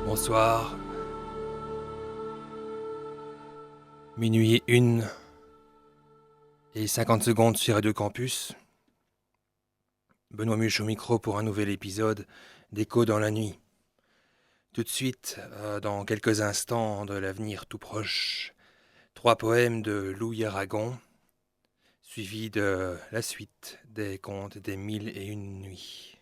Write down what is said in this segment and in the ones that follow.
Bonsoir. Minuit 1 et 50 secondes sur Radio Campus. Benoît Muche au micro pour un nouvel épisode d'Écho dans la nuit. Tout de suite, dans quelques instants de l'avenir tout proche, 3 poèmes de Louis Aragon, suivis de la suite des contes des 1001 nuits.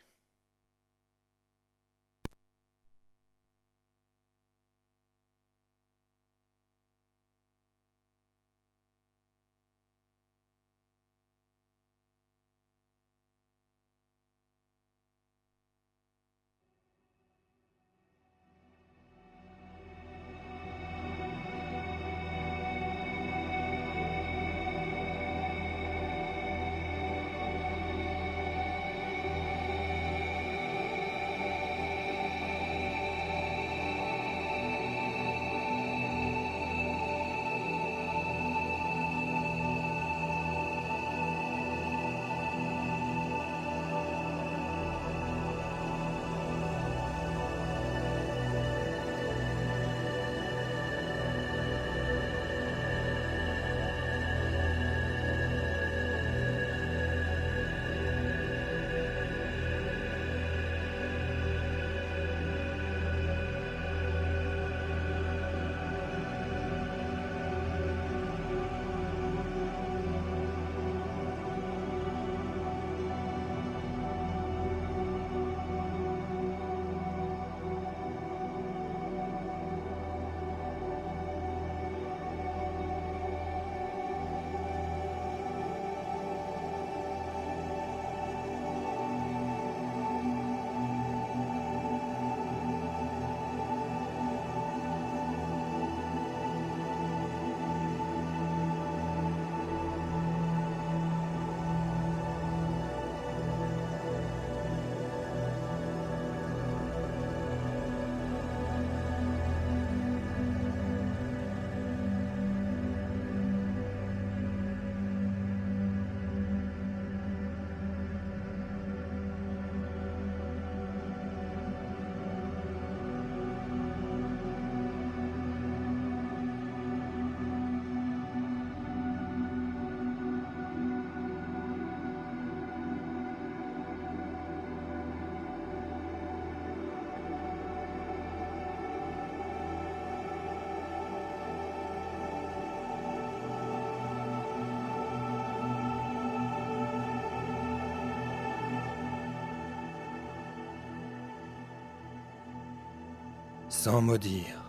Sans maudire,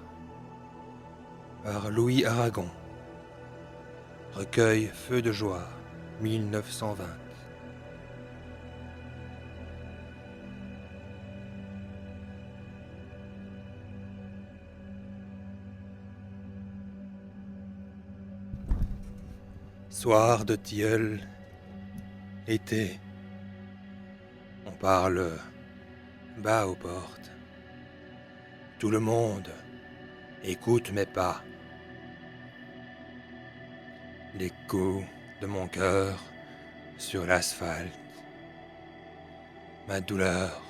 par Louis Aragon. Recueil Feu de joie, 1920. Soir de tilleul, été. On parle bas aux portes. Tout le monde écoute mes pas. Les coups de mon cœur sur l'asphalte. Ma douleur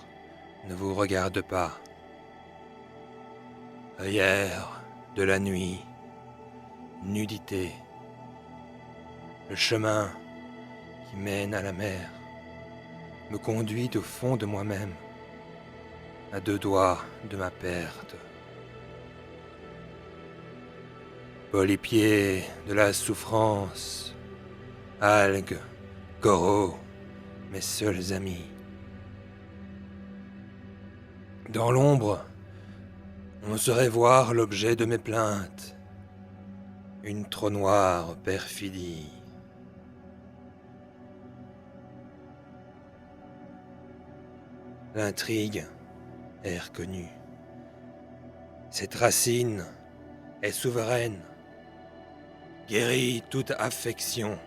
ne vous regarde pas. Œillères de la nuit, nudité, le chemin qui mène à la mer me conduit au fond de moi-même, à 2 doigts de ma perte. Polypiers de la souffrance, algues, coraux, mes seuls amis. Dans l'ombre, on saurait voir l'objet de mes plaintes, une trop noire perfidie. L'intrigue est reconnue. Cette racine est souveraine, guérit toute affection.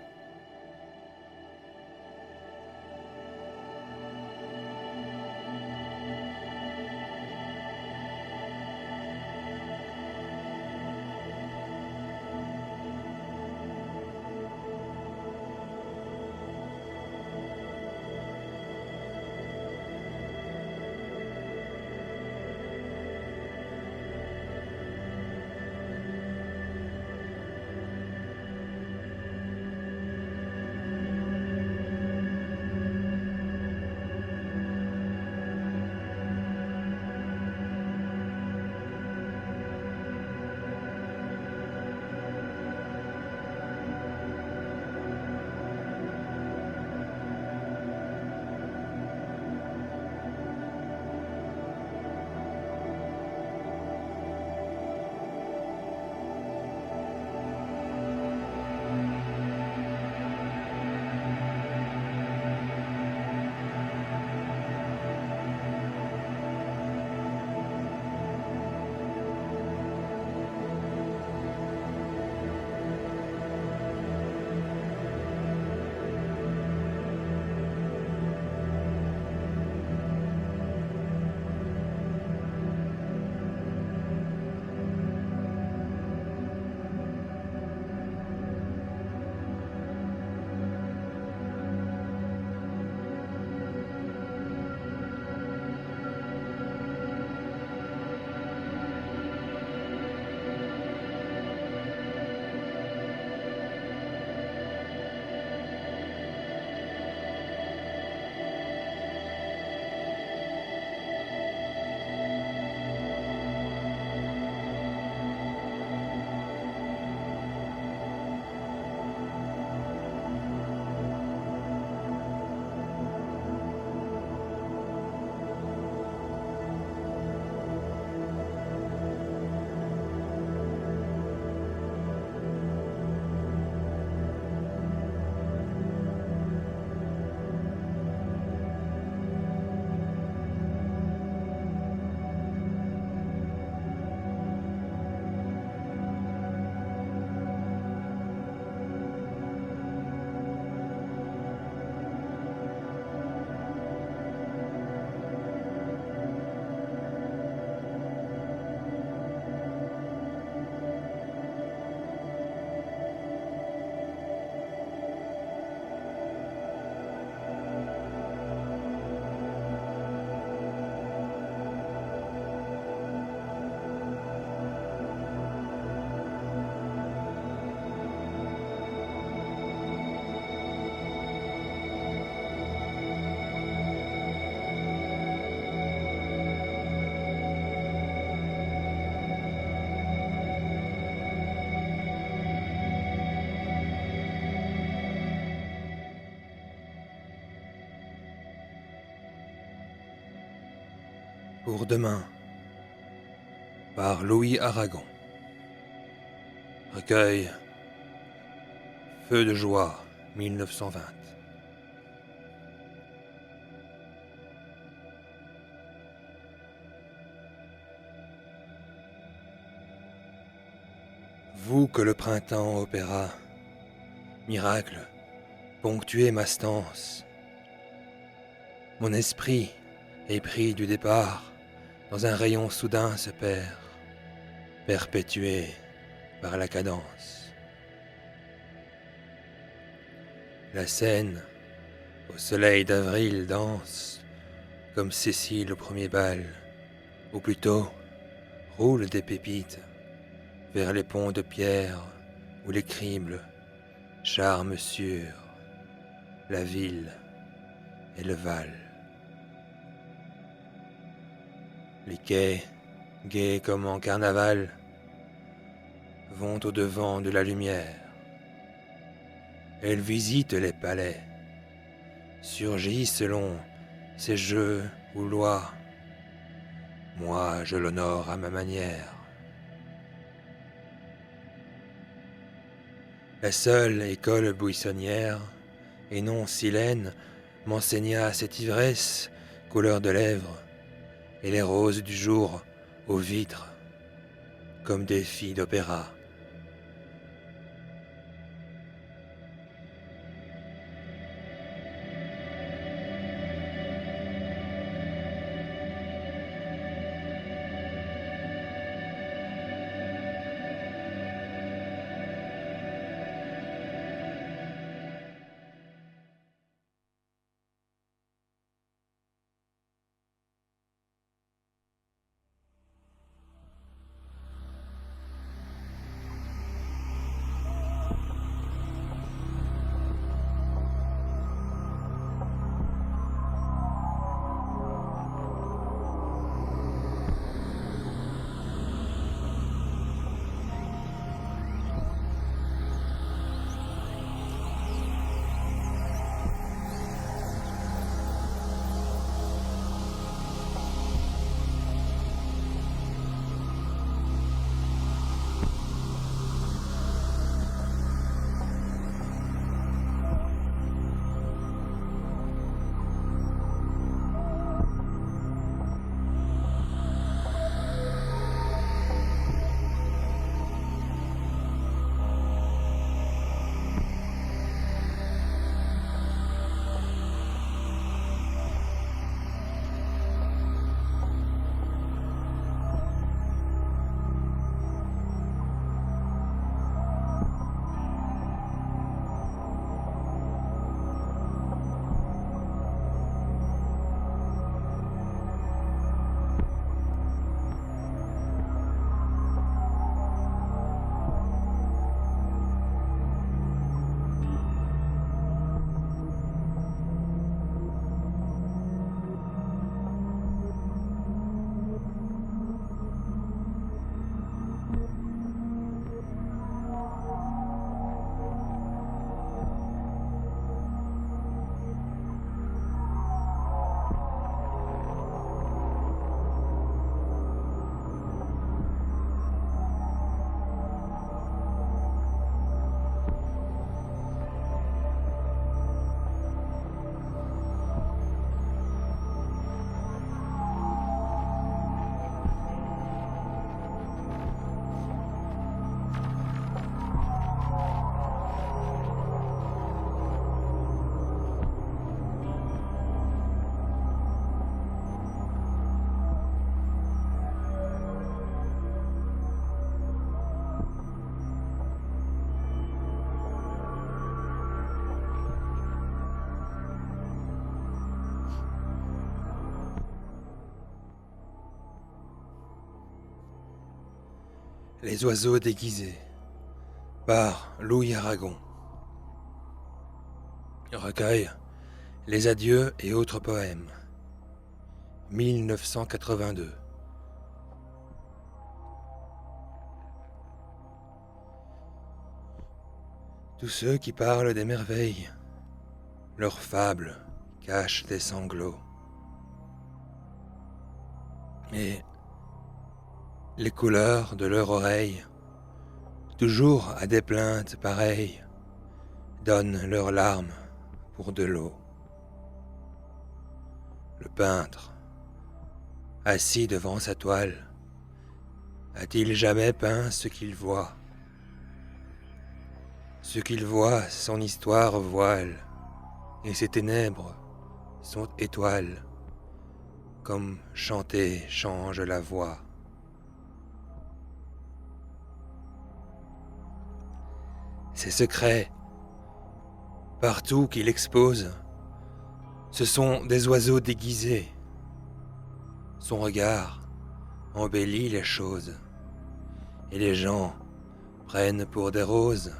Pour demain, par Louis Aragon. Recueil Feu de joie, 1920. Vous que le printemps opéra, miracle, ponctuez ma stance. Mon esprit, épris du départ, dans un rayon soudain se perd, perpétué par la cadence. La Seine, au soleil d'avril danse, comme Cécile au premier bal, ou plutôt roule des pépites vers les ponts de pierre où les cribles charment sur la ville et le Val. Les quais, gais comme en carnaval, vont au-devant de la lumière. Elles visitent les palais, surgissent selon ces jeux ou lois. Moi, je l'honore à ma manière. La seule école buissonnière, et non silène, m'enseigna cette ivresse, couleur de lèvres, et les roses du jour aux vitres, comme des filles d'opéra. Les oiseaux déguisés par Louis Aragon. Recueil Les adieux et autres poèmes. 1982. Tous ceux qui parlent des merveilles, leurs fables cachent des sanglots. Et les couleurs de leur oreille, toujours à des plaintes pareilles, donnent leurs larmes pour de l'eau. Le peintre, assis devant sa toile, a-t-il jamais peint ce qu'il voit? Ce qu'il voit, son histoire voile, et ses ténèbres sont étoiles, comme chanter change la voix. Ses secrets, partout qu'il expose, ce sont des oiseaux déguisés, Son regard embellit les choses, et les gens prennent pour des roses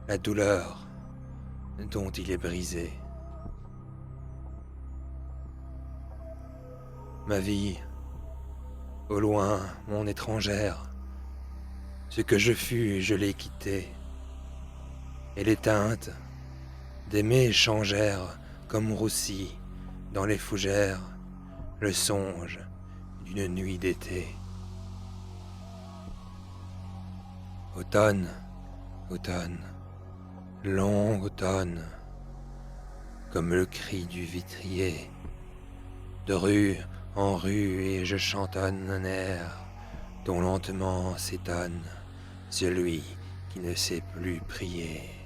la douleur dont il est brisé. Ma vie, au loin, mon étrangère, ce que je fus, je l'ai quitté, et les teintes d'aimer changèrent comme roussi dans les fougères le songe d'une nuit d'été. Automne, automne, long automne, comme le cri du vitrier, de rue en rue et je chantonne un air dont lentement s'étonne celui qui ne sait plus prier.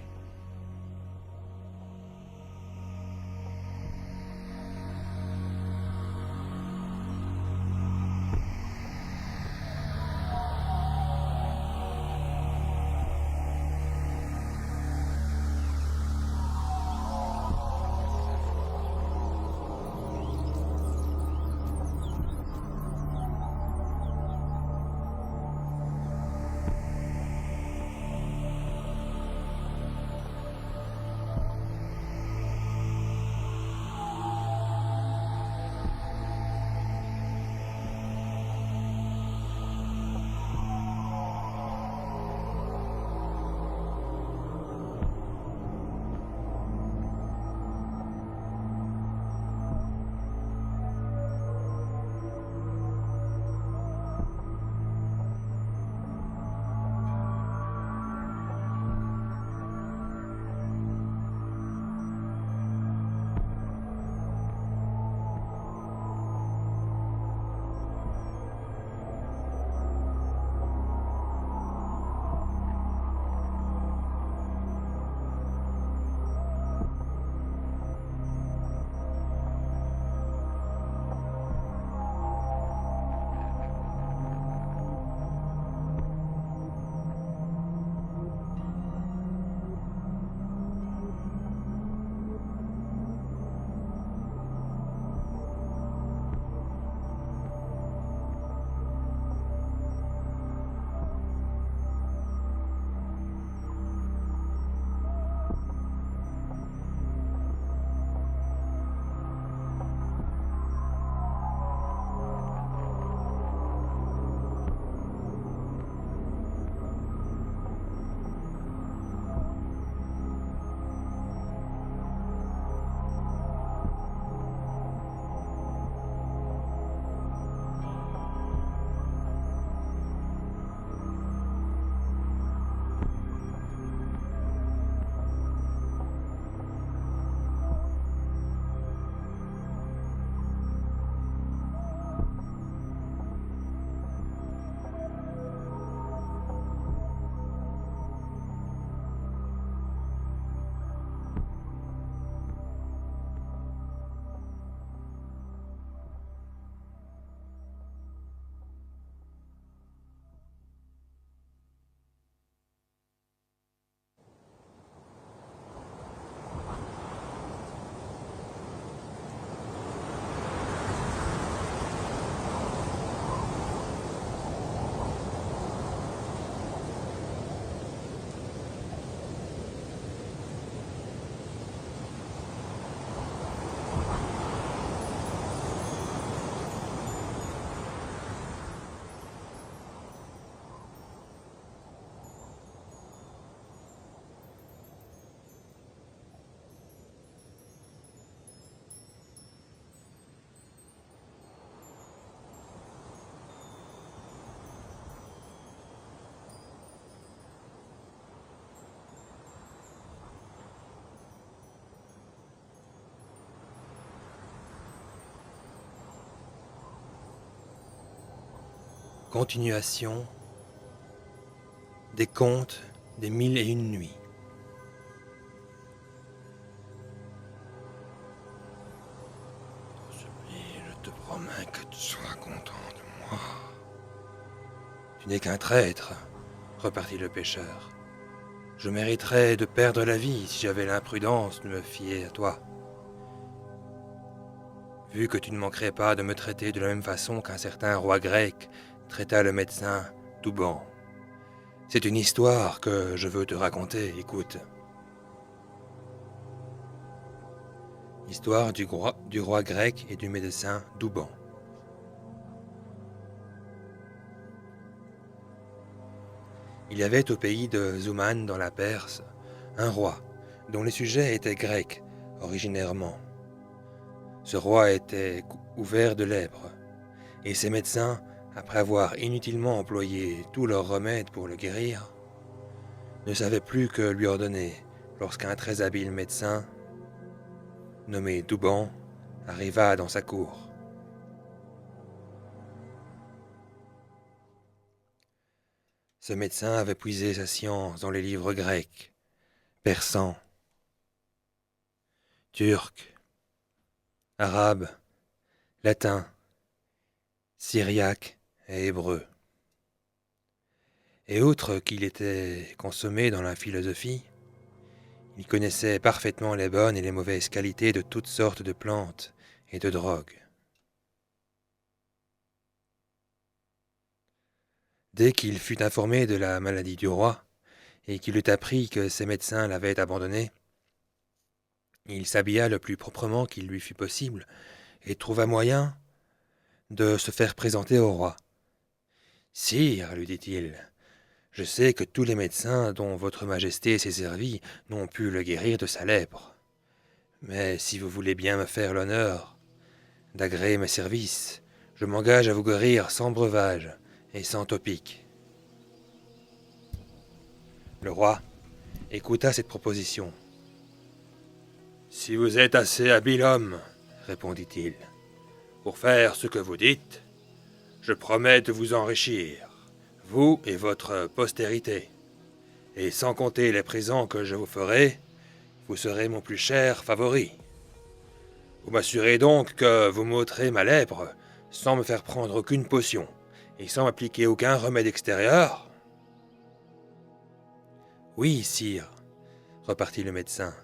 Continuation des contes des 1001 nuits. Je te promets que tu seras content de moi. Tu n'es qu'un traître, repartit le pêcheur. Je mériterais de perdre la vie si j'avais l'imprudence de me fier à toi. vu que tu ne manquerais pas de me traiter de la même façon qu'un certain roi grec traita le médecin Douban. C'est une histoire que je veux te raconter, écoute. Histoire du roi grec et du médecin Douban. Il y avait au pays de Zouman, dans la Perse, un roi, dont les sujets étaient grecs, originairement. Ce roi était ouvert de lèpre, et ses médecins, après avoir inutilement employé tous leurs remèdes pour le guérir, ne savaient plus que lui ordonner lorsqu'un très habile médecin, nommé Douban, arriva dans sa cour. Ce médecin avait puisé sa science dans les livres grecs, persans, turcs, arabes, latins, syriaques et hébreux. Et outre qu'il était consommé dans la philosophie, il connaissait parfaitement les bonnes et les mauvaises qualités de toutes sortes de plantes et de drogues. Dès qu'il fut informé de la maladie du roi, et qu'il eut appris que ses médecins l'avaient abandonné, il s'habilla le plus proprement qu'il lui fut possible, et trouva moyen de se faire présenter au roi. « Sire, lui dit-il, je sais que tous les médecins dont votre majesté s'est servi n'ont pu le guérir de sa lèpre. Mais si vous voulez bien me faire l'honneur d'agréer mes services, je m'engage à vous guérir sans breuvage et sans topique. » Le roi écouta cette proposition. « Si vous êtes assez habile homme, répondit-il, pour faire ce que vous dites, je promets de vous enrichir, vous et votre postérité. Et sans compter les présents que je vous ferai, vous serez mon plus cher favori. Vous m'assurez donc que vous m'ôterez ma lèpre sans me faire prendre aucune potion et sans m'appliquer aucun remède extérieur ? » ?»« Oui, sire, repartit le médecin.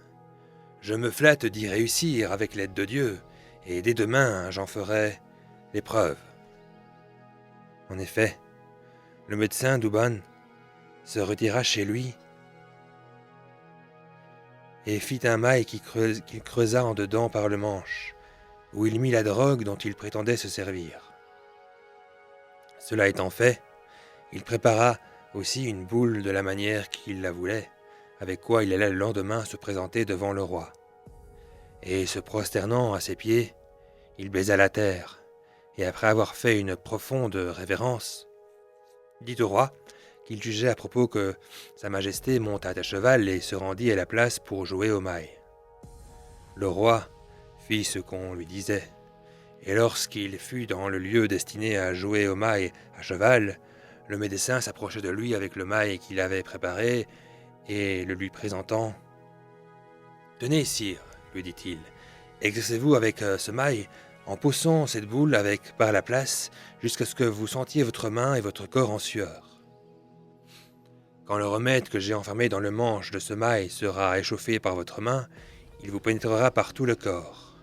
Je me flatte d'y réussir avec l'aide de Dieu, et dès demain j'en ferai l'épreuve. » En effet, le médecin Douban se retira chez lui et fit un mail qu'il creusa en dedans par le manche, où il mit la drogue dont il prétendait se servir. Cela étant fait, il prépara aussi une boule de la manière qu'il la voulait, avec quoi il allait le lendemain se présenter devant le roi. Et se prosternant à ses pieds, il baisa la terre, et après avoir fait une profonde révérence, dit au roi qu'il jugeait à propos que sa majesté montât à cheval et se rendit à la place pour jouer au mail. Le roi fit ce qu'on lui disait, et lorsqu'il fut dans le lieu destiné à jouer au mail à cheval, le médecin s'approcha de lui avec le mail qu'il avait préparé et le lui présentant. « Tenez, sire, lui dit-il, exercez-vous avec ce mail en poussant cette boule avec par la place jusqu'à ce que vous sentiez votre main et votre corps en sueur. Quand le remède que j'ai enfermé dans le manche de ce mail sera échauffé par votre main, il vous pénétrera par tout le corps.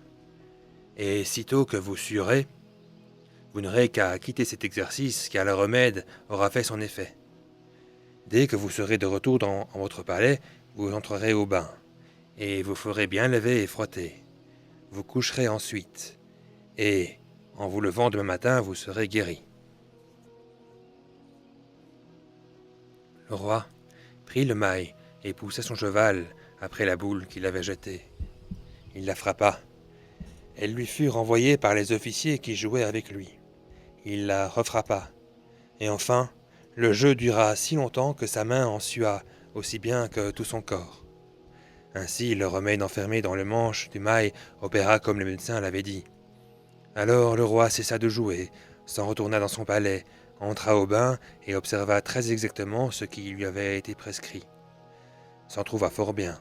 Et sitôt que vous suerez, vous n'aurez qu'à quitter cet exercice car le remède aura fait son effet. Dès que vous serez de retour en votre palais, vous entrerez au bain, et vous ferez bien laver et frotter. Vous coucherez ensuite, et en vous levant demain matin, vous serez guéri. » Le roi prit le mail et poussa son cheval après la boule qu'il avait jetée. Il la frappa. Elle lui fut renvoyée par les officiers qui jouaient avec lui. Il la refrappa. Et enfin, le jeu dura si longtemps que sa main en sua aussi bien que tout son corps. Ainsi, le remède enfermé dans le manche du mail opéra comme le médecin l'avait dit. Alors le roi cessa de jouer, s'en retourna dans son palais, entra au bain et observa très exactement ce qui lui avait été prescrit. S'en trouva fort bien,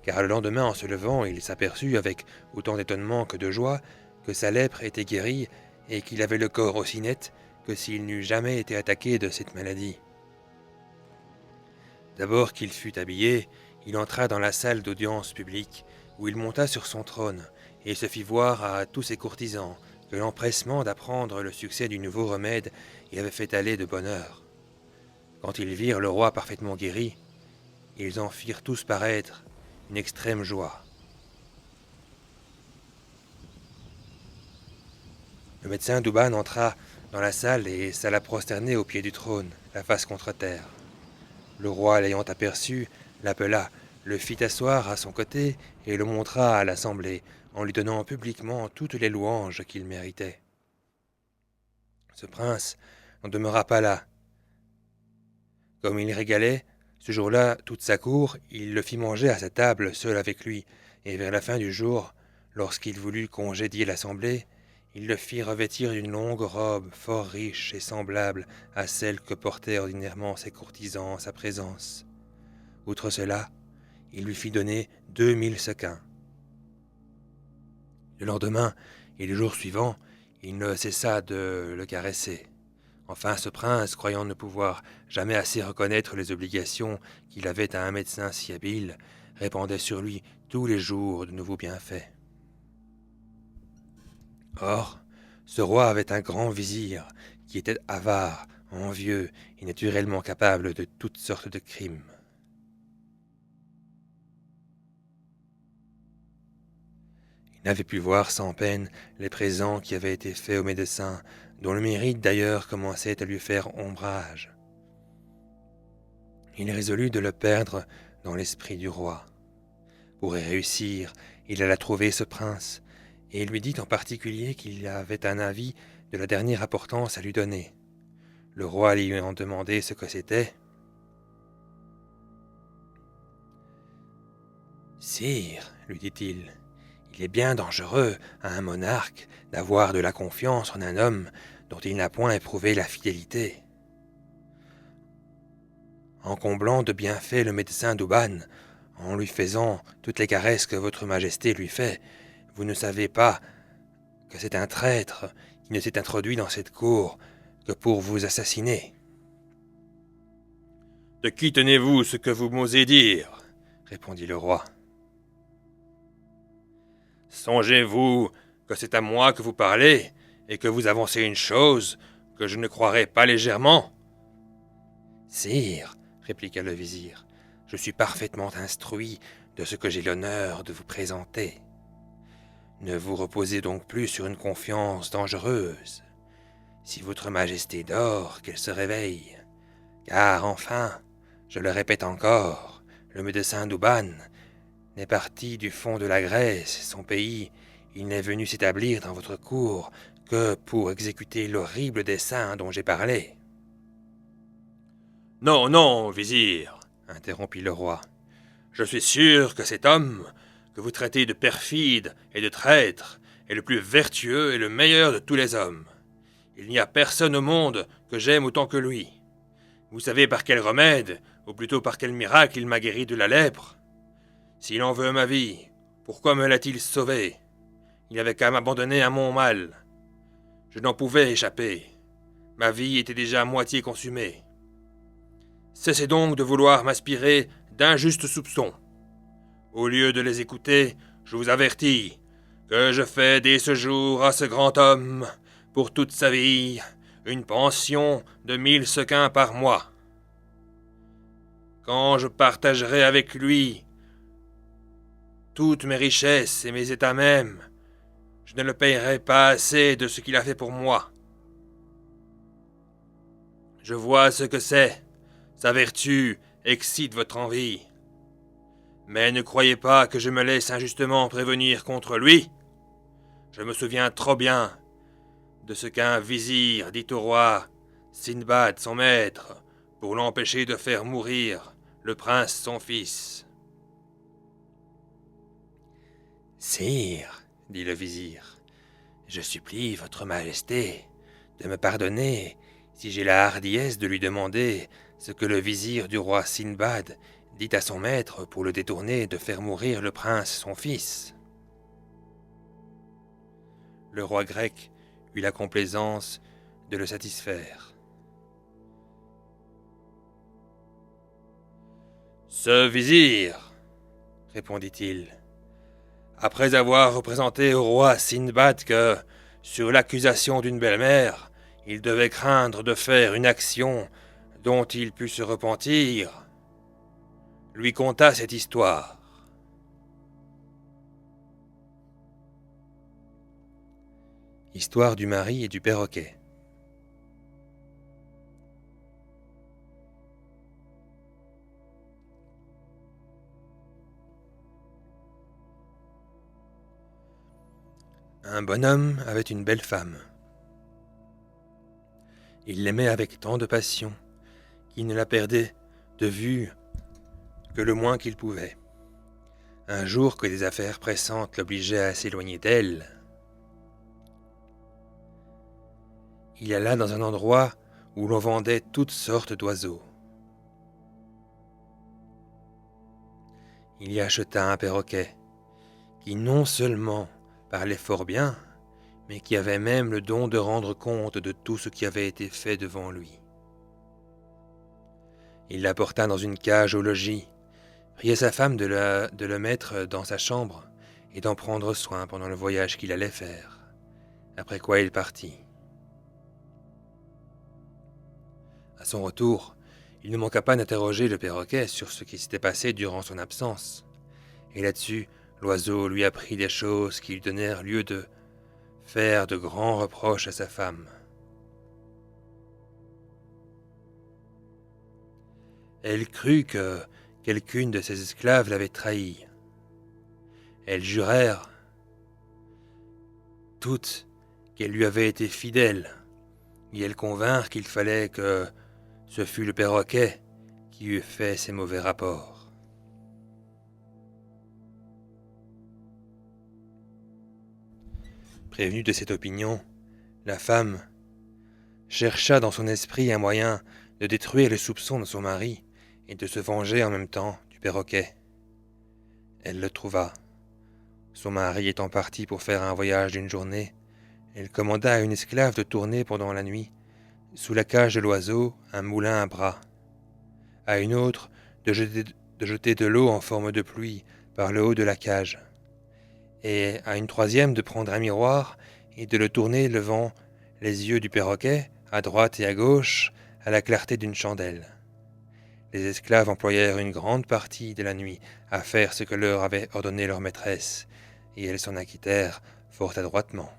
car le lendemain en se levant, il s'aperçut avec autant d'étonnement que de joie que sa lèpre était guérie et qu'il avait le corps aussi net que s'il n'eût jamais été attaqué de cette maladie. D'abord qu'il fut habillé, il entra dans la salle d'audience publique, où il monta sur son trône et se fit voir à tous ses courtisans que l'empressement d'apprendre le succès du nouveau remède y avait fait aller de bonne heure. Quand ils virent le roi parfaitement guéri, ils en firent tous paraître une extrême joie. Le médecin Douban entra dans la salle et s'alla prosterner au pied du trône, la face contre terre. Le roi, l'ayant aperçu, l'appela, le fit asseoir à son côté et le montra à l'assemblée, en lui donnant publiquement toutes les louanges qu'il méritait. Ce prince n'en demeura pas là. Comme il régalait, ce jour-là, toute sa cour, il le fit manger à sa table seul avec lui, et vers la fin du jour, lorsqu'il voulut congédier l'assemblée, il le fit revêtir d'une longue robe fort riche et semblable à celle que portaient ordinairement ses courtisans en sa présence. Outre cela, il lui fit donner 2000 sequins. Le lendemain et les jours suivants, il ne cessa de le caresser. Enfin, ce prince, croyant ne pouvoir jamais assez reconnaître les obligations qu'il avait à un médecin si habile, répandait sur lui tous les jours de nouveaux bienfaits. Or, ce roi avait un grand vizir qui était avare, envieux et naturellement capable de toutes sortes de crimes. Il n'avait pu voir sans peine les présents qui avaient été faits au médecin, dont le mérite d'ailleurs commençait à lui faire ombrage. Il résolut de le perdre dans l'esprit du roi. Pour y réussir, il alla trouver ce prince, et il lui dit en particulier qu'il avait un avis de la dernière importance à lui donner. Le roi lui en demandait ce que c'était. « Sire, lui dit-il, il est bien dangereux à un monarque d'avoir de la confiance en un homme dont il n'a point éprouvé la fidélité. En comblant de bienfaits le médecin Douban, en lui faisant toutes les caresses que votre majesté lui fait, vous ne savez pas que c'est un traître qui ne s'est introduit dans cette cour que pour vous assassiner. »« De qui tenez-vous ce que vous m'osez dire ?» répondit le roi. « Songez-vous que c'est à moi que vous parlez et que vous avancez une chose que je ne croirais pas légèrement. »« Sire, répliqua le vizir, je suis parfaitement instruit de ce que j'ai l'honneur de vous présenter. Ne vous reposez donc plus sur une confiance dangereuse. Si votre majesté dort, qu'elle se réveille. Car enfin, je le répète encore, le médecin Douban n'est parti du fond de la Grèce, son pays. Il n'est venu s'établir dans votre cour que pour exécuter l'horrible dessein dont j'ai parlé. »« Non, non, vizir, interrompit le roi. Je suis sûr que cet homme, que vous traitez de perfide et de traître, est le plus vertueux et le meilleur de tous les hommes. Il n'y a personne au monde que j'aime autant que lui. Vous savez par quel remède, ou plutôt par quel miracle il m'a guéri de la lèpre. S'il en veut ma vie, pourquoi me l'a-t-il sauvé? Il n'avait qu'à m'abandonner à mon mal. Je n'en pouvais échapper. Ma vie était déjà à moitié consumée. Cessez donc de vouloir m'inspirer d'injustes soupçons. Au lieu de les écouter, je vous avertis que je fais dès ce jour à ce grand homme, pour toute sa vie, une pension de 1000 sequins par mois. Quand je partagerai avec lui toutes mes richesses et mes états même, je ne le payerai pas assez de ce qu'il a fait pour moi. Je vois ce que c'est. Sa vertu excite votre envie. Mais ne croyez pas que je me laisse injustement prévenir contre lui. Je me souviens trop bien de ce qu'un vizir dit au roi Sindbad, son maître, pour l'empêcher de faire mourir le prince son fils. « Sire, dit le vizir, je supplie votre majesté de me pardonner si j'ai la hardiesse de lui demander ce que le vizir du roi Sindbad dit à son maître pour le détourner de faire mourir le prince son fils. » Le roi grec eut la complaisance de le satisfaire. « Ce vizir, répondit-il, Après avoir représenté au roi Sindbad que, sur l'accusation d'une belle-mère, il devait craindre de faire une action dont il put se repentir, lui conta cette histoire. Histoire du mari et du perroquet. Un bonhomme avait une belle femme. Il l'aimait avec tant de passion qu'il ne la perdait de vue que le moins qu'il pouvait. Un jour que des affaires pressantes l'obligeaient à s'éloigner d'elle, il alla dans un endroit où l'on vendait toutes sortes d'oiseaux. Il y acheta un perroquet qui non seulement parlait fort bien, mais qui avait même le don de rendre compte de tout ce qui avait été fait devant lui. Il l'apporta dans une cage au logis, pria sa femme de le mettre dans sa chambre et d'en prendre soin pendant le voyage qu'il allait faire, après quoi il partit. À son retour, il ne manqua pas d'interroger le perroquet sur ce qui s'était passé durant son absence, et là-dessus, l'oiseau lui apprit des choses qui lui donnèrent lieu de faire de grands reproches à sa femme. Elle crut que quelqu'une de ses esclaves l'avait trahie. Elles jurèrent toutes qu'elle lui avait été fidèle, et elles convinrent qu'il fallait que ce fût le perroquet qui eût fait ces mauvais rapports. Prévenue de cette opinion, la femme chercha dans son esprit un moyen de détruire les soupçons de son mari et de se venger en même temps du perroquet. Elle le trouva. Son mari étant parti pour faire un voyage d'une journée, elle commanda à une esclave de tourner pendant la nuit, sous la cage de l'oiseau, un moulin à bras. À une autre, de jeter de l'eau en forme de pluie par le haut de la cage. Et à une troisième de prendre un miroir et de le tourner devant les yeux du perroquet, à droite et à gauche, à la clarté d'une chandelle. Les esclaves employèrent une grande partie de la nuit à faire ce que leur avait ordonné leur maîtresse, et elles s'en acquittèrent fort adroitement.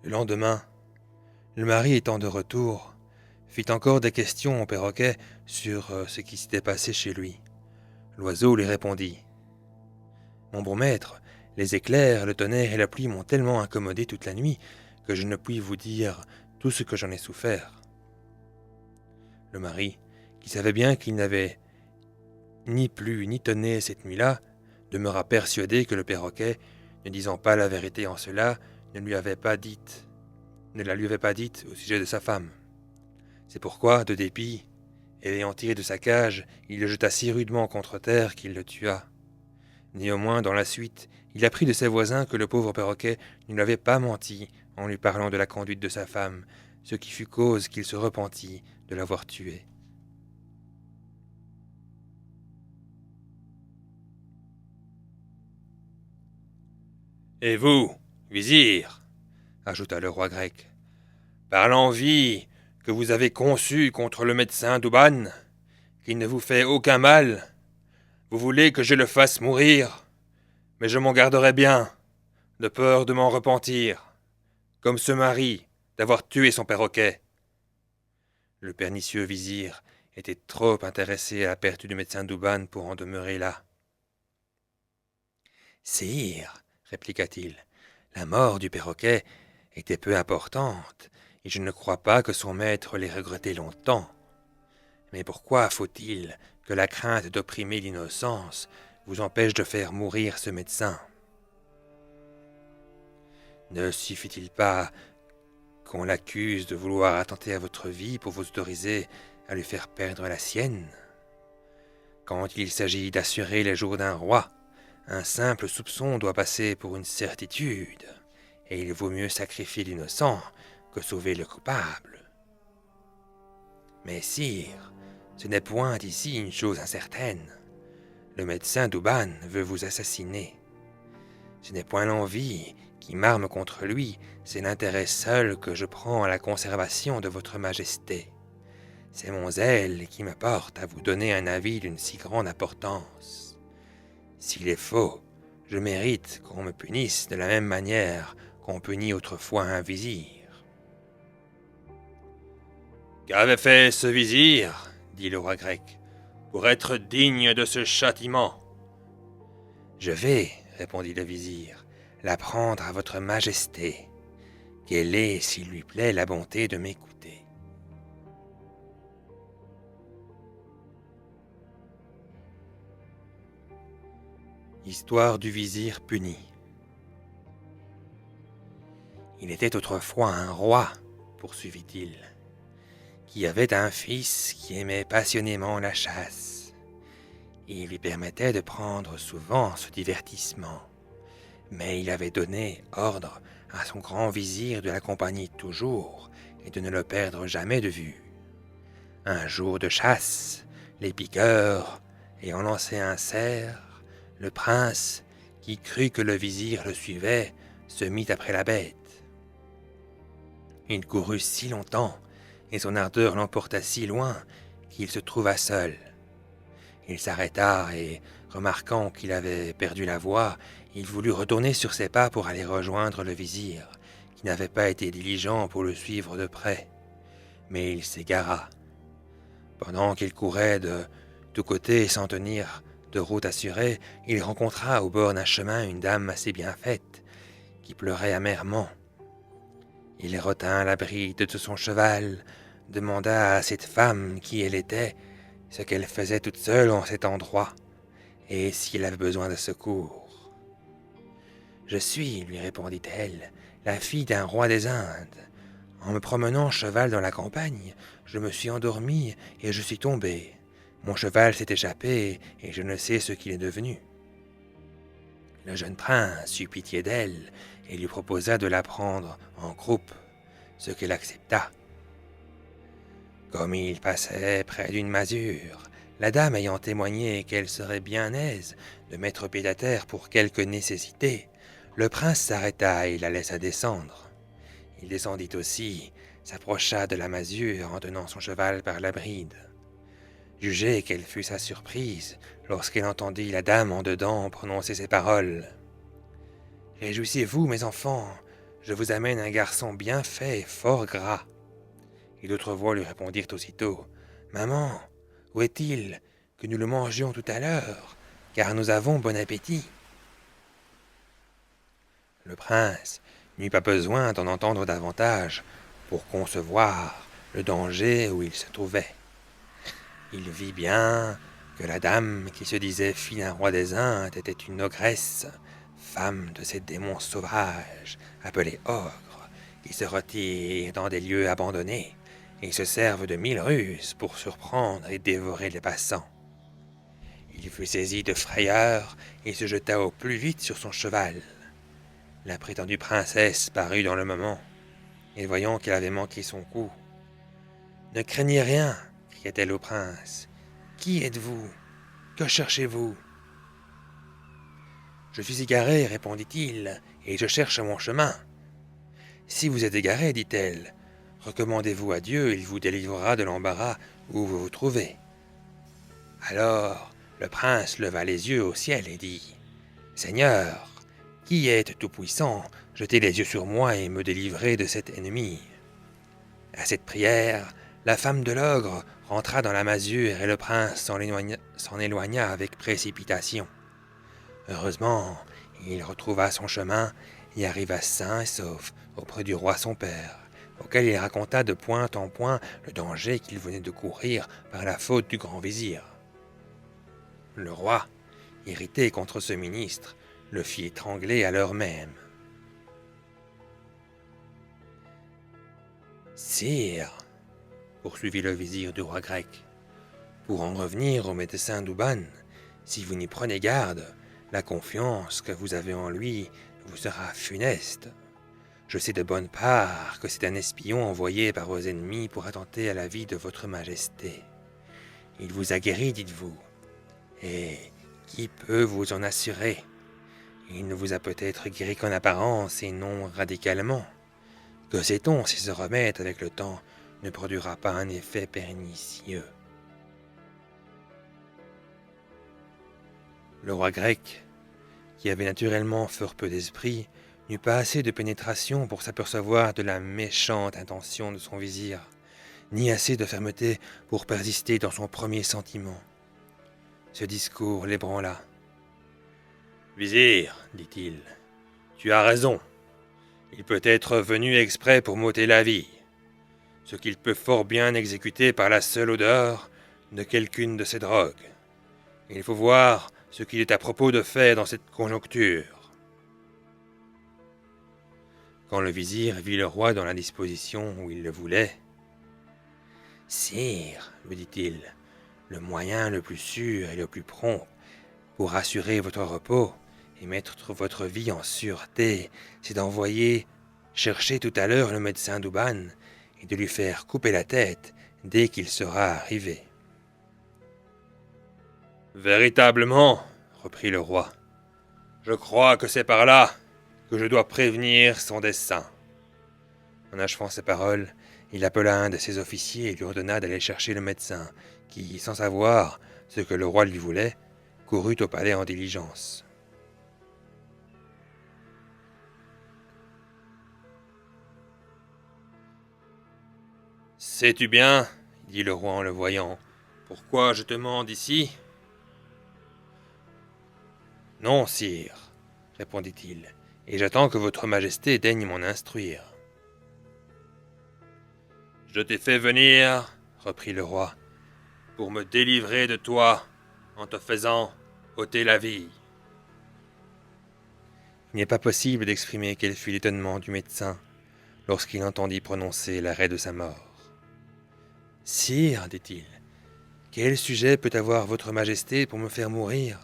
Le lendemain, le mari étant de retour, fit encore des questions au perroquet sur ce qui s'était passé chez lui. L'oiseau lui répondit. « Mon bon maître, les éclairs, le tonnerre et la pluie m'ont tellement incommodé toute la nuit que je ne puis vous dire tout ce que j'en ai souffert. » Le mari, qui savait bien qu'il n'avait ni plu ni tonné cette nuit-là, demeura persuadé que le perroquet, ne disant pas la vérité en cela, ne la lui avait pas dite au sujet de sa femme. C'est pourquoi, de dépit, et l'ayant tiré de sa cage, il le jeta si rudement contre terre qu'il le tua. Néanmoins, dans la suite, il apprit de ses voisins que le pauvre perroquet ne lui avait pas menti en lui parlant de la conduite de sa femme, ce qui fut cause qu'il se repentit de l'avoir tué. « Et vous, vizir, ajouta le roi grec, par l'envie que vous avez conçue contre le médecin Douban, qui ne vous fait aucun mal, vous voulez que je le fasse mourir, mais je m'en garderai bien, de peur de m'en repentir, comme ce mari d'avoir tué son perroquet. » Le pernicieux vizir était trop intéressé à la perte du médecin Douban pour en demeurer là. « Sire, répliqua-t-il, la mort du perroquet était peu importante, et je ne crois pas que son maître l'ait regretté longtemps. Mais pourquoi faut-il que la crainte d'opprimer l'innocence vous empêche de faire mourir ce médecin? Ne suffit-il pas qu'on l'accuse de vouloir attenter à votre vie pour vous autoriser à lui faire perdre la sienne? Quand il s'agit d'assurer les jours d'un roi, un simple soupçon doit passer pour une certitude, et il vaut mieux sacrifier l'innocent que sauver le coupable. Mais sire, ce n'est point ici une chose incertaine. le médecin Douban veut vous assassiner. Ce n'est point l'envie qui m'arme contre lui, c'est l'intérêt seul que je prends à la conservation de votre majesté. C'est mon zèle qui me porte à vous donner un avis d'une si grande importance. S'il est faux, je mérite qu'on me punisse de la même manière qu'on punit autrefois un vizir. « Qu'avait fait ce vizir, dit le roi grec, pour être digne de ce châtiment ?»« Je vais, répondit le vizir, l'apprendre à votre majesté. Quelle est, s'il lui plaît, la bonté de m'écouter. » Histoire du vizir puni. Il était autrefois un roi, poursuivit-il, qui avait un fils qui aimait passionnément la chasse. Il lui permettait de prendre souvent ce divertissement, mais il avait donné ordre à son grand vizir de l'accompagner toujours et de ne le perdre jamais de vue. Un jour de chasse, les piqueurs ayant lancé un cerf, le prince, qui crut que le vizir le suivait, se mit après la bête. Il courut si longtemps, et son ardeur l'emporta si loin, qu'il se trouva seul. Il s'arrêta et, remarquant qu'il avait perdu la voie, il voulut retourner sur ses pas pour aller rejoindre le vizir, qui n'avait pas été diligent pour le suivre de près. Mais il s'égara. Pendant qu'il courait de tous côtés sans tenir de route assurée, il rencontra au bord d'un chemin une dame assez bien faite, qui pleurait amèrement. Il retint la bride de son cheval, demanda à cette femme qui elle était, ce qu'elle faisait toute seule en cet endroit, et si elle avait besoin de secours. « Je suis, lui répondit-elle, la fille d'un roi des Indes. En me promenant cheval dans la campagne, je me suis endormie et je suis tombée. Mon cheval s'est échappé et je ne sais ce qu'il est devenu. » Le jeune prince eut pitié d'elle et lui proposa de la prendre en croupe, ce qu'elle accepta. Comme il passait près d'une masure, la dame ayant témoigné qu'elle serait bien aise de mettre pied à terre pour quelque nécessité, le prince s'arrêta et la laissa descendre. Il descendit aussi, s'approcha de la masure en tenant son cheval par la bride. Jugez quelle fut sa surprise lorsqu'elle entendit la dame en dedans prononcer ces paroles. « Réjouissez-vous, mes enfants, je vous amène un garçon bien fait et fort gras. » Et d'autres voix lui répondirent aussitôt. « Maman, où est-il que nous le mangions tout à l'heure, car nous avons bon appétit. » Le prince n'eut pas besoin d'en entendre davantage pour concevoir le danger où il se trouvait. Il vit bien que la dame qui se disait fille d'un roi des Indes était une ogresse, femme de ces démons sauvages, appelés ogres, qui se retirent dans des lieux abandonnés et se servent de 1000 ruses pour surprendre et dévorer les passants. Il fut saisi de frayeur et se jeta au plus vite sur son cheval. La prétendue princesse parut dans le moment, et voyant qu'elle avait manqué son coup. « Ne craignez rien, cria-t-elle au prince. « Qui êtes-vous? Que cherchez-vous » ? « Je suis égaré, répondit-il, et je cherche mon chemin. »« Si vous êtes égaré, dit-elle, recommandez-vous à Dieu, il vous délivrera de l'embarras où vous vous trouvez. » Alors le prince leva les yeux au ciel et dit « Seigneur, qui est tout-puissant, jetez les yeux sur moi et me délivrez de cet ennemi. » À cette prière, la femme de l'ogre rentra dans la masure et le prince s'en éloigna avec précipitation. Heureusement, il retrouva son chemin et arriva sain et sauf auprès du roi son père, auquel il raconta de point en point le danger qu'il venait de courir par la faute du grand vizir. Le roi, irrité contre ce ministre, le fit étrangler à l'heure même. « Sire, poursuivit le vizir du roi grec, pour en revenir au médecin Douban, si vous n'y prenez garde, la confiance que vous avez en lui vous sera funeste. Je sais de bonne part que c'est un espion envoyé par vos ennemis pour attenter à la vie de votre majesté. Il vous a guéri, dites-vous, et Qui peut vous en assurer? Il ne vous a peut-être guéri qu'en apparence et non radicalement. Que sait-on si ce remède, avec le temps, ne produira pas un effet pernicieux? Le roi grec, qui avait naturellement fort peu d'esprit, n'eut pas assez de pénétration pour s'apercevoir de la méchante intention de son vizir, ni assez de fermeté pour persister dans son premier sentiment. Ce discours l'ébranla. « Vizir, dit-il, tu as raison. Il peut être venu exprès pour m'ôter la vie, ce qu'il peut fort bien exécuter par la seule odeur de quelqu'une de ces drogues. Il faut voir ce qu'il est à propos de faire dans cette conjoncture. » Quand le vizir vit le roi dans la disposition où il le voulait, « Sire, lui dit-il, le moyen le plus sûr et le plus prompt pour assurer votre repos et mettre votre vie en sûreté, c'est d'envoyer chercher tout à l'heure le médecin Douban et de lui faire couper la tête dès qu'il sera arrivé. »« Véritablement, reprit le roi, je crois que c'est par là que je dois prévenir son dessein. » En achevant ces paroles, il appela un de ses officiers et lui ordonna d'aller chercher le médecin, qui, sans savoir ce que le roi lui voulait, courut au palais en diligence. « Sais-tu bien, dit le roi en le voyant, pourquoi je te mande ici ? » ?»« Non, sire, répondit-il, et j'attends que votre majesté daigne m'en instruire. »« Je t'ai fait venir, reprit le roi, pour me délivrer de toi en te faisant ôter la vie. » Il n'est pas possible d'exprimer quel fut l'étonnement du médecin lorsqu'il entendit prononcer l'arrêt de sa mort. « Sire, dit-il, quel sujet peut avoir votre majesté pour me faire mourir ?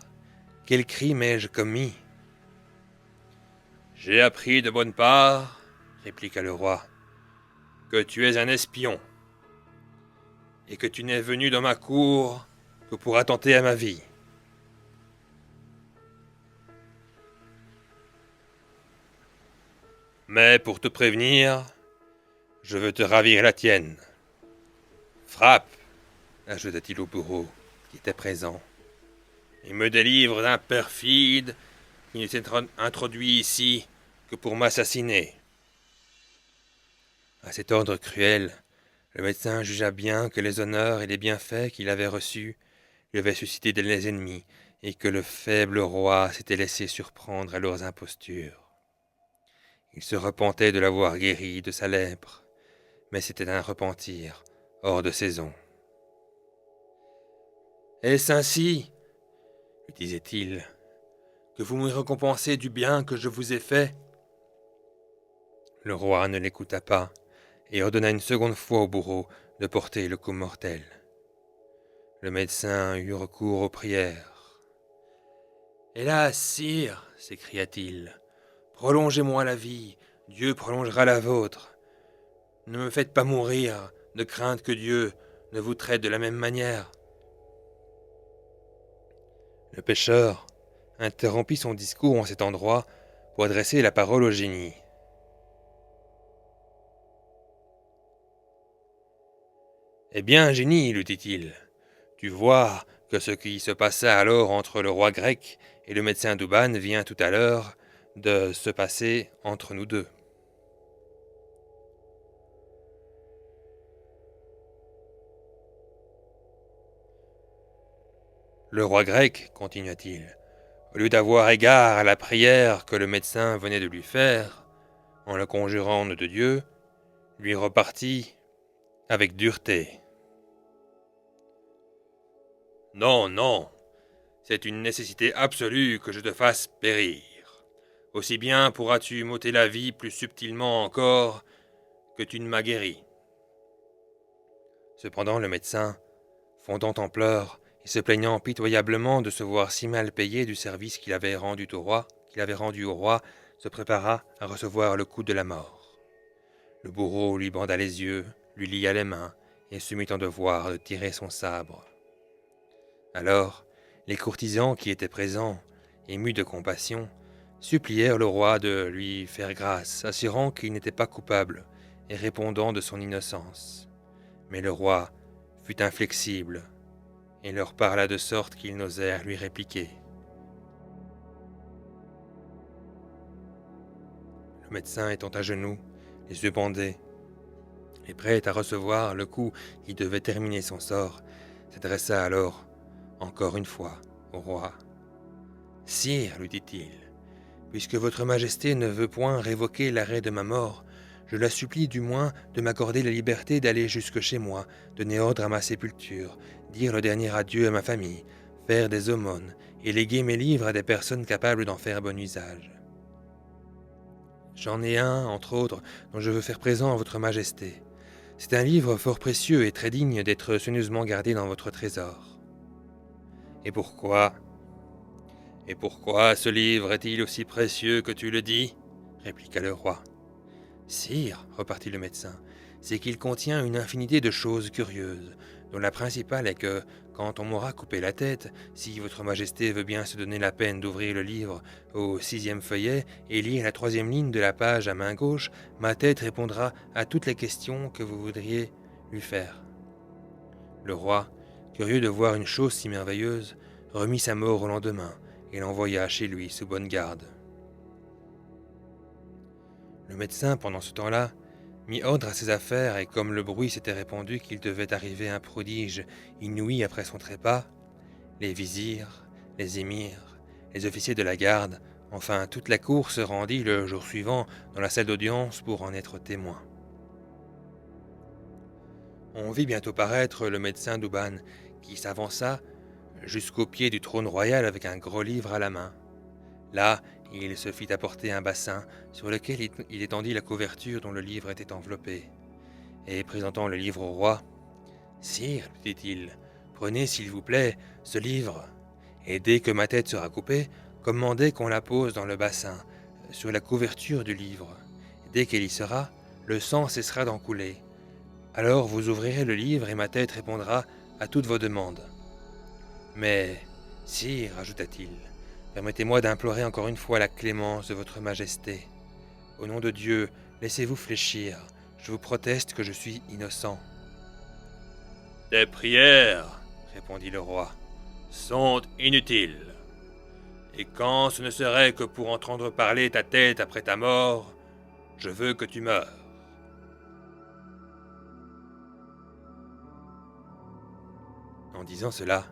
Quel crime ai-je commis ? » ?»« J'ai appris de bonne part, répliqua le roi, que tu es un espion, et que tu n'es venu dans ma cour que pour attenter à ma vie. Mais pour te prévenir, je veux te ravir la tienne. Frappe, ajouta-t-il au bourreau qui était présent, et me délivre d'un perfide qui ne s'est introduit ici que pour m'assassiner. » À cet ordre cruel, le médecin jugea bien que les honneurs et les bienfaits qu'il avait reçus lui avaient suscité des ennemis, et que le faible roi s'était laissé surprendre à leurs impostures. Il se repentait de l'avoir guéri de sa lèpre, mais c'était un repentir hors de saison. « Est-ce ainsi, lui disait-il, que vous me récompensez du bien que je vous ai fait ?» Le roi ne l'écouta pas, et ordonna une seconde fois au bourreau de porter le coup mortel. Le médecin eut recours aux prières. « Hélas, sire, s'écria-t-il, prolongez-moi la vie, Dieu prolongera la vôtre. Ne me faites pas mourir, de crainte que Dieu ne vous traite de la même manière. » Le pêcheur interrompit son discours en cet endroit pour adresser la parole au génie. « Eh bien, génie, lui dit-il, tu vois que ce qui se passa alors entre le roi grec et le médecin Douban vient tout à l'heure de se passer entre nous deux. » Le roi grec, continua-t-il, au lieu d'avoir égard à la prière que le médecin venait de lui faire, en le conjurant de Dieu, lui repartit avec dureté. « Non, non, c'est une nécessité absolue que je te fasse périr. Aussi bien pourras-tu m'ôter la vie plus subtilement encore que tu ne m'as guéri. » Cependant le médecin, fondant en pleurs et se plaignant pitoyablement de se voir si mal payé du service qu'il avait rendu au roi, se prépara à recevoir le coup de la mort. Le bourreau lui banda les yeux, lui lia les mains et se mit en devoir de tirer son sabre. Alors, Les courtisans qui étaient présents, émus de compassion, supplièrent le roi de lui faire grâce, assurant qu'il n'était pas coupable et répondant de son innocence. Mais le roi fut inflexible et leur parla de sorte qu'ils n'osèrent lui répliquer. Le médecin étant à genoux, les yeux bandés, et prêt à recevoir le coup qui devait terminer son sort, s'adressa alors, encore une fois, au roi. « Sire, lui dit-il, puisque votre majesté ne veut point révoquer l'arrêt de ma mort, je la supplie du moins de m'accorder la liberté d'aller jusque chez moi, donner ordre à ma sépulture, dire le dernier adieu à ma famille, faire des aumônes et léguer mes livres à des personnes capables d'en faire bon usage. J'en ai un, entre autres, dont je veux faire présent à votre majesté. C'est un livre fort précieux et très digne d'être soigneusement gardé dans votre trésor. »« Et pourquoi ce livre est-il aussi précieux que tu le dis ?» répliqua le roi. « Sire, repartit le médecin, c'est qu'il contient une infinité de choses curieuses, dont la principale est que, quand on m'aura coupé la tête, si votre majesté veut bien se donner la peine d'ouvrir le livre au 6e feuillet et lire la 3e ligne de la page à main gauche, ma tête répondra à toutes les questions que vous voudriez lui faire. » Le roi, curieux de voir une chose si merveilleuse, remit sa mort au lendemain et l'envoya chez lui sous bonne garde. Le médecin, pendant ce temps-là, mit ordre à ses affaires, et comme le bruit s'était répandu qu'il devait arriver un prodige inouï après son trépas, les vizirs, les émirs, les officiers de la garde, enfin toute la cour se rendit le jour suivant dans la salle d'audience pour en être témoin. On vit bientôt paraître le médecin Douban, qui s'avança jusqu'au pied du trône royal avec un gros livre à la main. Là, il se fit apporter un bassin sur lequel il étendit la couverture dont le livre était enveloppé. Et présentant le livre au roi, « Sire, dit-il, prenez s'il vous plaît ce livre, et dès que ma tête sera coupée, commandez qu'on la pose dans le bassin, sur la couverture du livre. Dès qu'elle y sera, le sang cessera d'en couler. Alors vous ouvrirez le livre et ma tête répondra à toutes vos demandes. Mais, sire, ajouta-t-il, permettez-moi d'implorer encore une fois la clémence de votre majesté. Au nom de Dieu, laissez-vous fléchir. Je vous proteste que je suis innocent. »« Tes prières, répondit le roi, sont inutiles. Et quand ce ne serait que pour entendre parler ta tête après ta mort, je veux que tu meures. » En disant cela,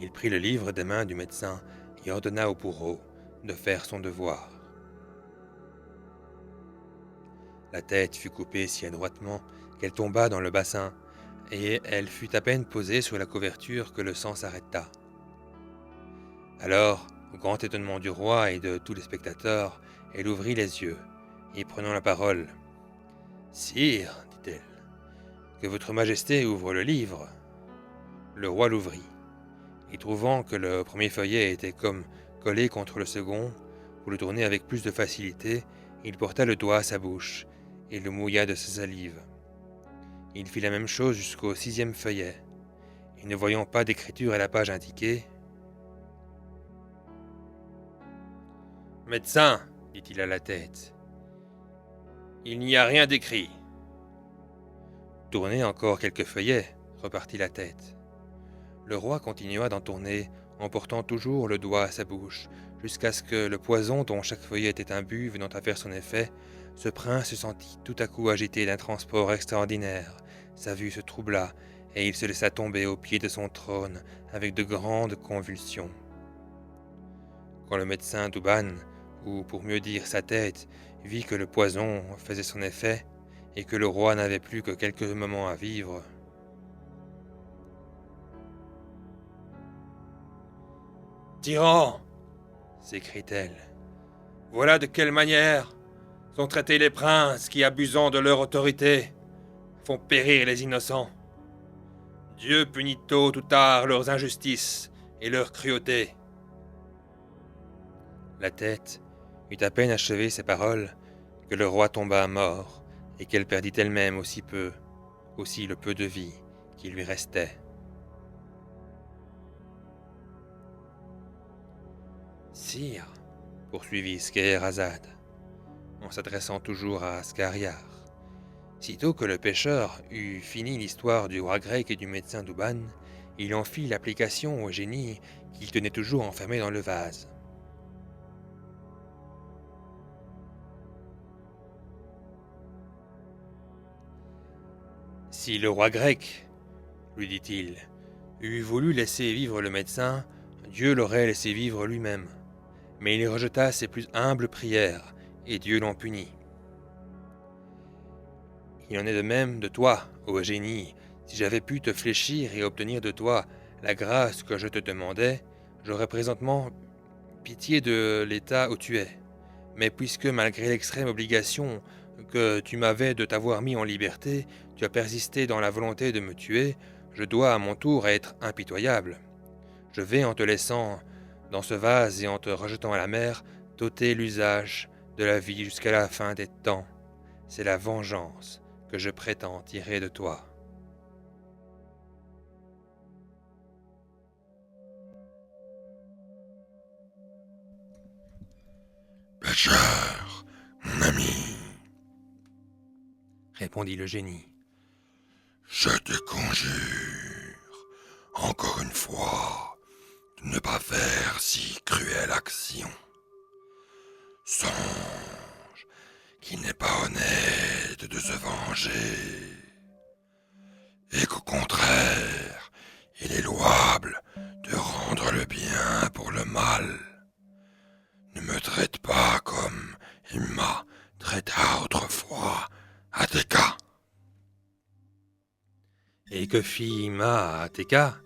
il prit le livre des mains du médecin et ordonna au bourreau de faire son devoir. La tête fut coupée si adroitement qu'elle tomba dans le bassin, et elle fut à peine posée sur la couverture que le sang s'arrêta. Alors, au grand étonnement du roi et de tous les spectateurs, elle ouvrit les yeux, et prenant la parole, « Sire, dit-elle, que votre majesté ouvre le livre. » Le roi l'ouvrit, et trouvant que le premier feuillet était comme collé contre le second, pour le tourner avec plus de facilité, il porta le doigt à sa bouche et le mouilla de sa salive. Il fit la même chose jusqu'au 6e feuillet, et ne voyant pas d'écriture à la page indiquée, « Médecin, dit-il à la tête, il n'y a rien d'écrit. » Tournez encore quelques feuillets, repartit la tête. Le roi continua d'en tourner, en portant toujours le doigt à sa bouche, jusqu'à ce que le poison dont chaque feuillet était imbu venant à faire son effet, ce prince se sentit tout à coup agité d'un transport extraordinaire. Sa vue se troubla, et il se laissa tomber au pied de son trône avec de grandes convulsions. Quand le médecin Douban, ou pour mieux dire sa tête, vit que le poison faisait son effet, et que le roi n'avait plus que quelques moments à vivre, « Tyran !» s'écrie-t-elle. « Voilà de quelle manière sont traités les princes qui, abusant de leur autorité, font périr les innocents. Dieu punit tôt ou tard leurs injustices et leur cruauté. » La tête eut à peine achevé ces paroles que le roi tomba mort et qu'elle perdit elle-même aussi le peu de vie qui lui restait. Sire, poursuivit Scheherazade, en s'adressant toujours à Ascariar, sitôt que le pêcheur eut fini l'histoire du roi grec et du médecin Douban, il en fit l'application au génie qu'il tenait toujours enfermé dans le vase. Si le roi grec, lui dit-il, eût voulu laisser vivre le médecin, Dieu l'aurait laissé vivre lui-même. Mais il rejeta ses plus humbles prières, et Dieu l'en punit. Il en est de même de toi, ô génie. Si j'avais pu te fléchir et obtenir de toi la grâce que je te demandais, j'aurais présentement pitié de l'état où tu es. Mais puisque malgré l'extrême obligation que tu m'avais de t'avoir mis en liberté, tu as persisté dans la volonté de me tuer, je dois à mon tour être impitoyable. Je vais, en te laissant dans ce vase et en te rejetant à la mer, t'ôter l'usage de la vie jusqu'à la fin des temps. C'est la vengeance que je prétends tirer de toi. Pêcheur, mon ami, Répondit le génie. je te conjure, encore une fois, de ne pas faire si cruelle action. Songe qu'il n'est pas honnête de se venger, et qu'au contraire, il est louable de rendre le bien pour le mal. Ne me traite pas comme il m'a traité autrefois à tes cas. Et que fit Ima à Teka?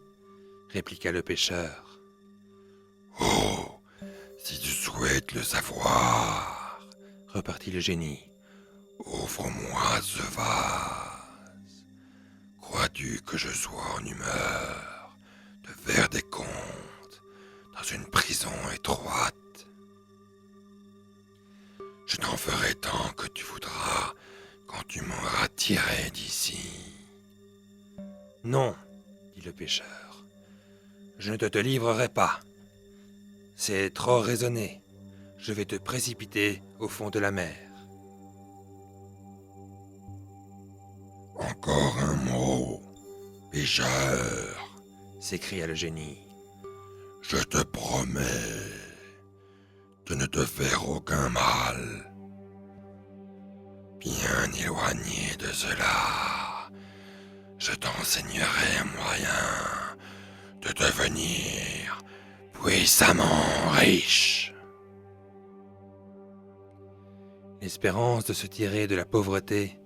Répliqua le pêcheur. Oh, si tu souhaites le savoir, Repartit le génie. ouvre-moi ce vase. Crois-tu que je sois en humeur de faire des comptes dans une prison étroite? Je t'en ferai tant que tu voudras quand tu m'auras tiré d'ici. Non, dit le pêcheur. Je ne te livrerai pas. C'est trop raisonné. Je vais te précipiter au fond de la mer. Encore un mot, pêcheur. S'écria le génie. Je te promets de ne te faire aucun mal. Bien éloigné de cela, je t'enseignerai un moyen de devenir puissamment riche. L'espérance de se tirer de la pauvreté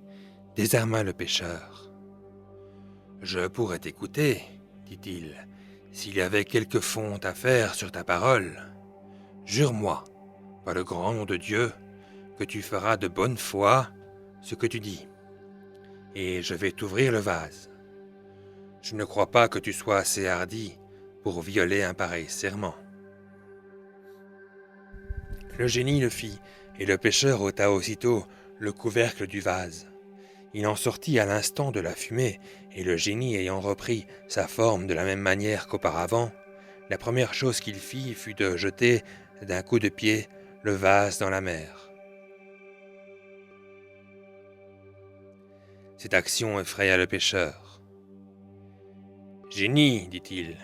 désarma le pêcheur. Je pourrais t'écouter, dit-il, s'il y avait quelque fonte à faire sur ta parole. Jure-moi, par le grand nom de Dieu, que tu feras de bonne foi ce que tu dis, et je vais t'ouvrir le vase. Je ne crois pas que tu sois assez hardi pour violer un pareil serment. Le génie le fit, et le pêcheur ôta aussitôt le couvercle du vase. Il en sortit à l'instant de la fumée, et le génie ayant repris sa forme de la même manière qu'auparavant, la première chose qu'il fit fut de jeter d'un coup de pied le vase dans la mer. Cette action effraya le pêcheur. « Génie, dit-il,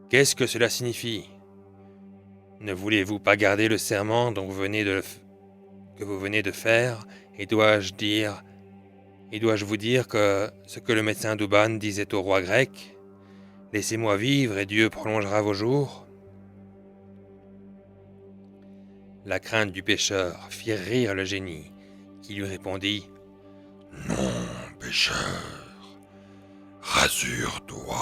qu'est-ce que cela signifie? Ne voulez-vous pas garder le serment que vous venez de faire, et dois-je vous dire que ce que le médecin Douban disait au roi grec? Laissez-moi vivre et Dieu prolongera vos jours. » La crainte du pêcheur fit rire le génie, qui lui répondit « Non, pêcheur, rassure-toi.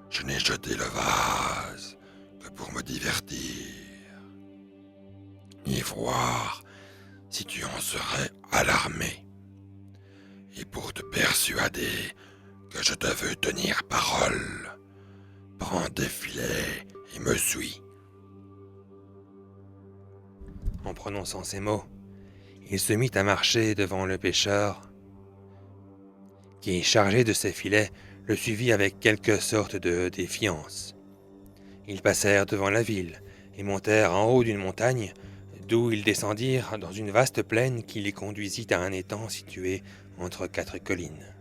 Je n'ai jeté le vase que pour me divertir et voir si tu en serais alarmé, et pour te persuader que je te veux tenir parole, prends tes filets et me suis. » En prononçant ces mots, il se mit à marcher devant le pêcheur, qui, chargé de ses filets, le suivit avec quelque sorte de défiance. Ils passèrent devant la ville et montèrent en haut d'une montagne, d'où ils descendirent dans une vaste plaine qui les conduisit à un étang situé entre 4 collines.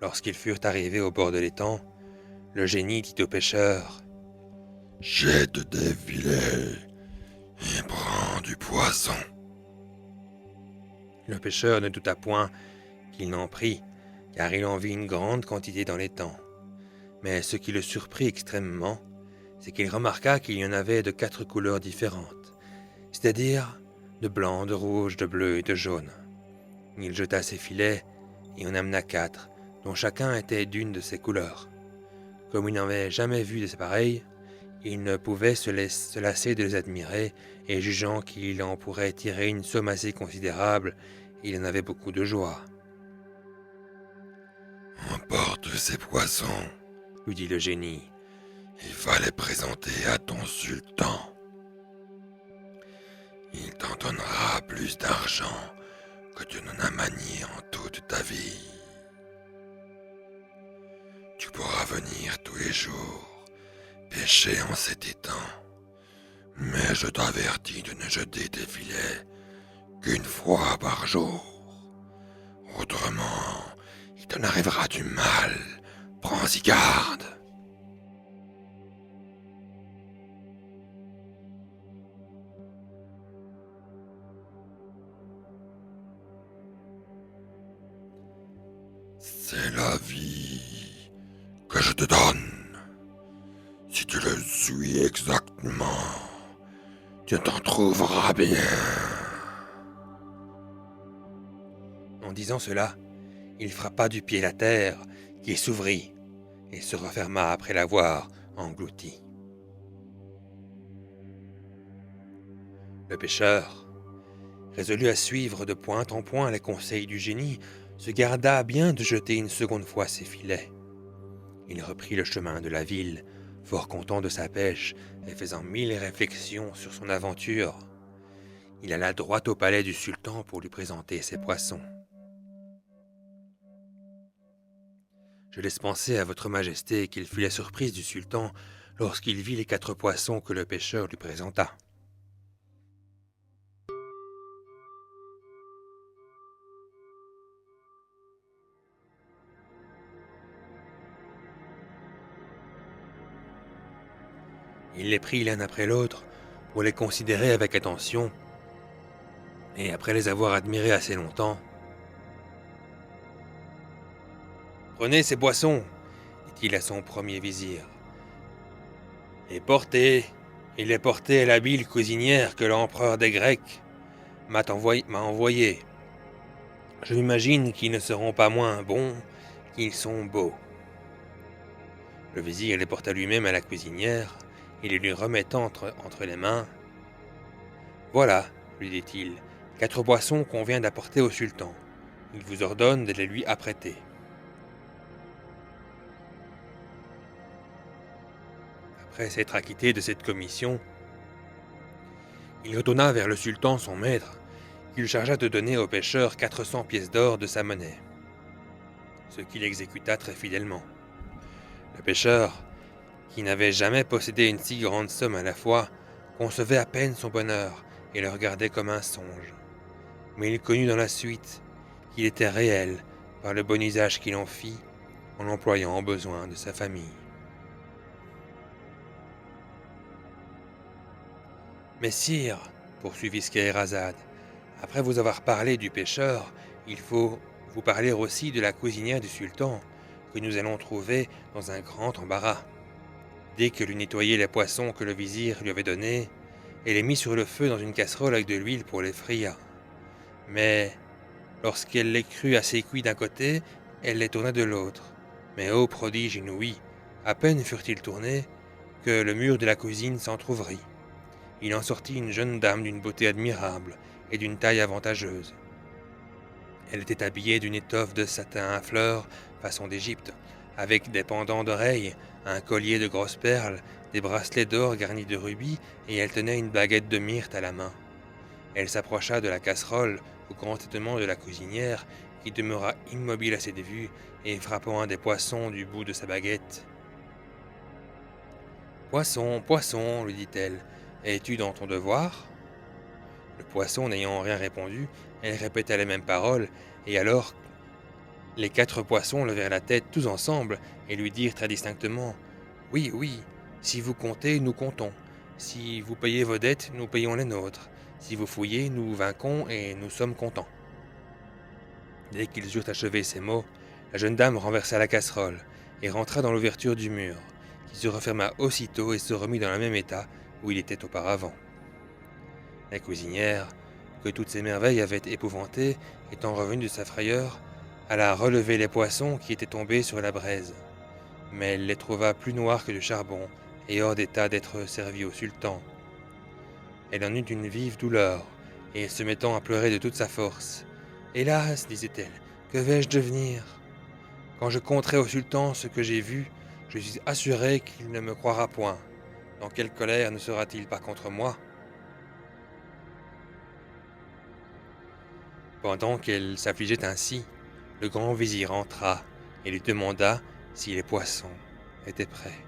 Lorsqu'ils furent arrivés au bord de l'étang, le génie dit au pêcheur : « Jette des filets et prends du poisson. » Le pêcheur ne douta point qu'il n'en prit, car il en vit une grande quantité dans l'étang. Mais ce qui le surprit extrêmement, c'est qu'il remarqua qu'il y en avait de 4 couleurs différentes, c'est-à-dire de blanc, de rouge, de bleu et de jaune. Il jeta ses filets et en amena 4, dont chacun était d'une de ces couleurs. Comme il n'avait jamais vu de ces pareils, il ne pouvait se lasser de les admirer, et jugeant qu'il en pourrait tirer une somme assez considérable, il en avait beaucoup de joie. « Emporte ces poissons, lui dit le génie. Il va les présenter à ton sultan. Il t'en donnera plus d'argent que tu n'en as manié en toute ta vie. Tu pourras venir tous les jours pêcher en cet étang, mais je t'avertis de ne jeter tes filets qu'une fois par jour. Autrement, il t'en arrivera du mal. Prends-y garde. » C'est la vie que je te donne. Si tu le suis exactement, tu t'en trouveras bien. En disant cela, il frappa du pied la terre, qui s'ouvrit et se referma après l'avoir englouti. Le pêcheur, résolu à suivre de point en point les conseils du génie, se garda bien de jeter une seconde fois ses filets. Il reprit le chemin de la ville, fort content de sa pêche et faisant 1000 réflexions sur son aventure. Il alla droit au palais du sultan pour lui présenter ses poissons. Je laisse penser à votre majesté qu'il fut la surprise du sultan lorsqu'il vit les 4 poissons que le pêcheur lui présenta. Il les prit l'un après l'autre pour les considérer avec attention, et après les avoir admirés assez longtemps, « Prenez ces poissons, dit-il à son premier vizir, et les portez à l'habile cuisinière que l'empereur des Grecs m'a envoyé. Je m'imagine qu'ils ne seront pas moins bons qu'ils sont beaux. » Le vizir les porta lui-même à la cuisinière, et les lui remettant entre les mains. « Voilà, lui dit-il, 4 poissons qu'on vient d'apporter au sultan. Il vous ordonne de les lui apprêter. » Après s'être acquitté de cette commission, il retourna vers le sultan son maître, qui le chargea de donner au pêcheur 400 pièces d'or de sa monnaie, ce qu'il exécuta très fidèlement. Le pêcheur, qui n'avait jamais possédé une si grande somme à la fois, concevait à peine son bonheur et le regardait comme un songe. Mais il connut dans la suite qu'il était réel par le bon usage qu'il en fit en l'employant aux besoins de sa famille. « Mais sire, poursuivit Scheherazade, après vous avoir parlé du pêcheur, il faut vous parler aussi de la cuisinière du sultan, que nous allons trouver dans un grand embarras. Dès qu'elle eut nettoyé les poissons que le vizir lui avait donnés, elle les mit sur le feu dans une casserole avec de l'huile pour les frire. Mais lorsqu'elle les crut assez cuits d'un côté, elle les tourna de l'autre. Mais ô prodige inouï, à peine furent-ils tournés que le mur de la cuisine s'entr'ouvrit. Il en sortit une jeune dame d'une beauté admirable et d'une taille avantageuse. Elle était habillée d'une étoffe de satin à fleurs, façon d'Égypte, avec des pendants d'oreilles, un collier de grosses perles, des bracelets d'or garnis de rubis, et elle tenait une baguette de myrte à la main. Elle s'approcha de la casserole, au grand étonnement de la cuisinière, qui demeura immobile à cette vue, et frappant un des poissons du bout de sa baguette. Poisson, poisson, lui dit-elle, es-tu dans ton devoir? Le poisson n'ayant rien répondu, elle répéta les mêmes paroles, et alors les 4 poissons levèrent la tête tous ensemble et lui dirent très distinctement: Oui, oui, si vous comptez, nous comptons. Si vous payez vos dettes, nous payons les nôtres. Si vous fouillez, nous vainquons et nous sommes contents. Dès qu'ils eurent achevé ces mots, la jeune dame renversa la casserole et rentra dans l'ouverture du mur, qui se referma aussitôt et se remit dans le même état où il était auparavant. La cuisinière, que toutes ces merveilles avaient épouvantée, étant revenue de sa frayeur, alla relever les poissons qui étaient tombés sur la braise. Mais elle les trouva plus noirs que du charbon et hors d'état d'être servis au sultan. Elle en eut une vive douleur, et se mettant à pleurer de toute sa force. Hélas, disait-elle, que vais-je devenir? Quand je conterai au sultan ce que j'ai vu, je suis assuré qu'il ne me croira point. Dans quelle colère ne sera-t-il pas contre moi? Pendant qu'elle s'affligeait ainsi, le grand vizir entra et lui demanda si les poissons étaient prêts.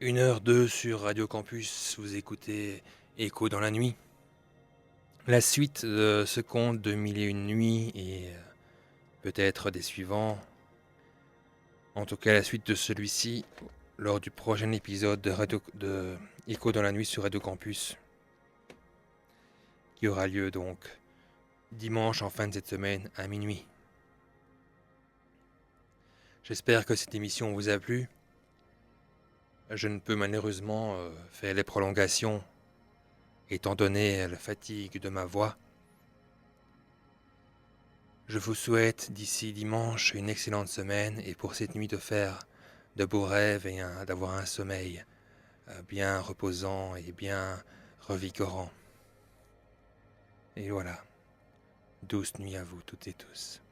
Une heure 2 sur Radio Campus, vous écoutez Écho dans la nuit. La suite de ce conte de Mille et une nuits et peut-être des suivants. En tout cas, la suite de celui-ci lors du prochain épisode de Écho dans la nuit sur Radio Campus, qui aura lieu donc dimanche en fin de cette semaine à minuit. J'espère que cette émission vous a plu. Je ne peux malheureusement faire les prolongations étant donné la fatigue de ma voix. Je vous souhaite d'ici dimanche une excellente semaine et pour cette nuit de faire de beaux rêves et d'avoir un sommeil bien reposant et bien revigorant. Et voilà, douce nuit à vous toutes et tous.